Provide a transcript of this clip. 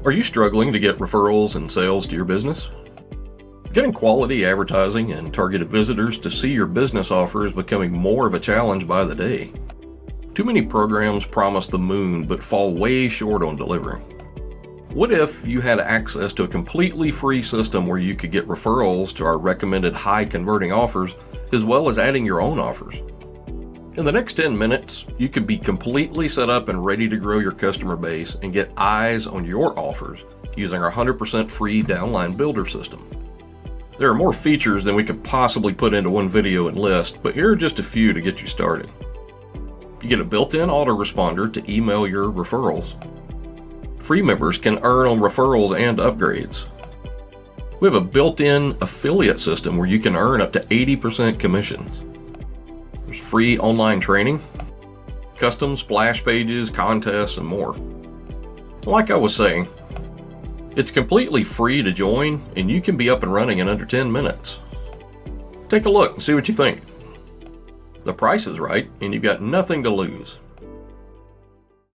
Are you struggling to get referrals and sales to your business? Getting quality advertising and targeted visitors to see your business offer is becoming more of a challenge by the day. Too many programs promise the moon but fall way short on delivering. What if you had access to a completely free system where you could get referrals to our recommended high converting offers as well as adding your own offers? In the next 10 minutes, you could be completely set up and ready to grow your customer base and get eyes on your offers using our 100% free Downline builder system. There are more features than we could possibly put into one video and list, but here are just a few to get you started. You get a built-in autoresponder to email your referrals. Free members can earn on referrals and upgrades. We have a built-in affiliate system where you can earn up to 80% commissions. There's free online training, custom splash pages, contests, and more. Like I was saying, it's completely free to join, and you can be up and running in under 10 minutes. Take a look and see what you think. The price is right, and you've got nothing to lose.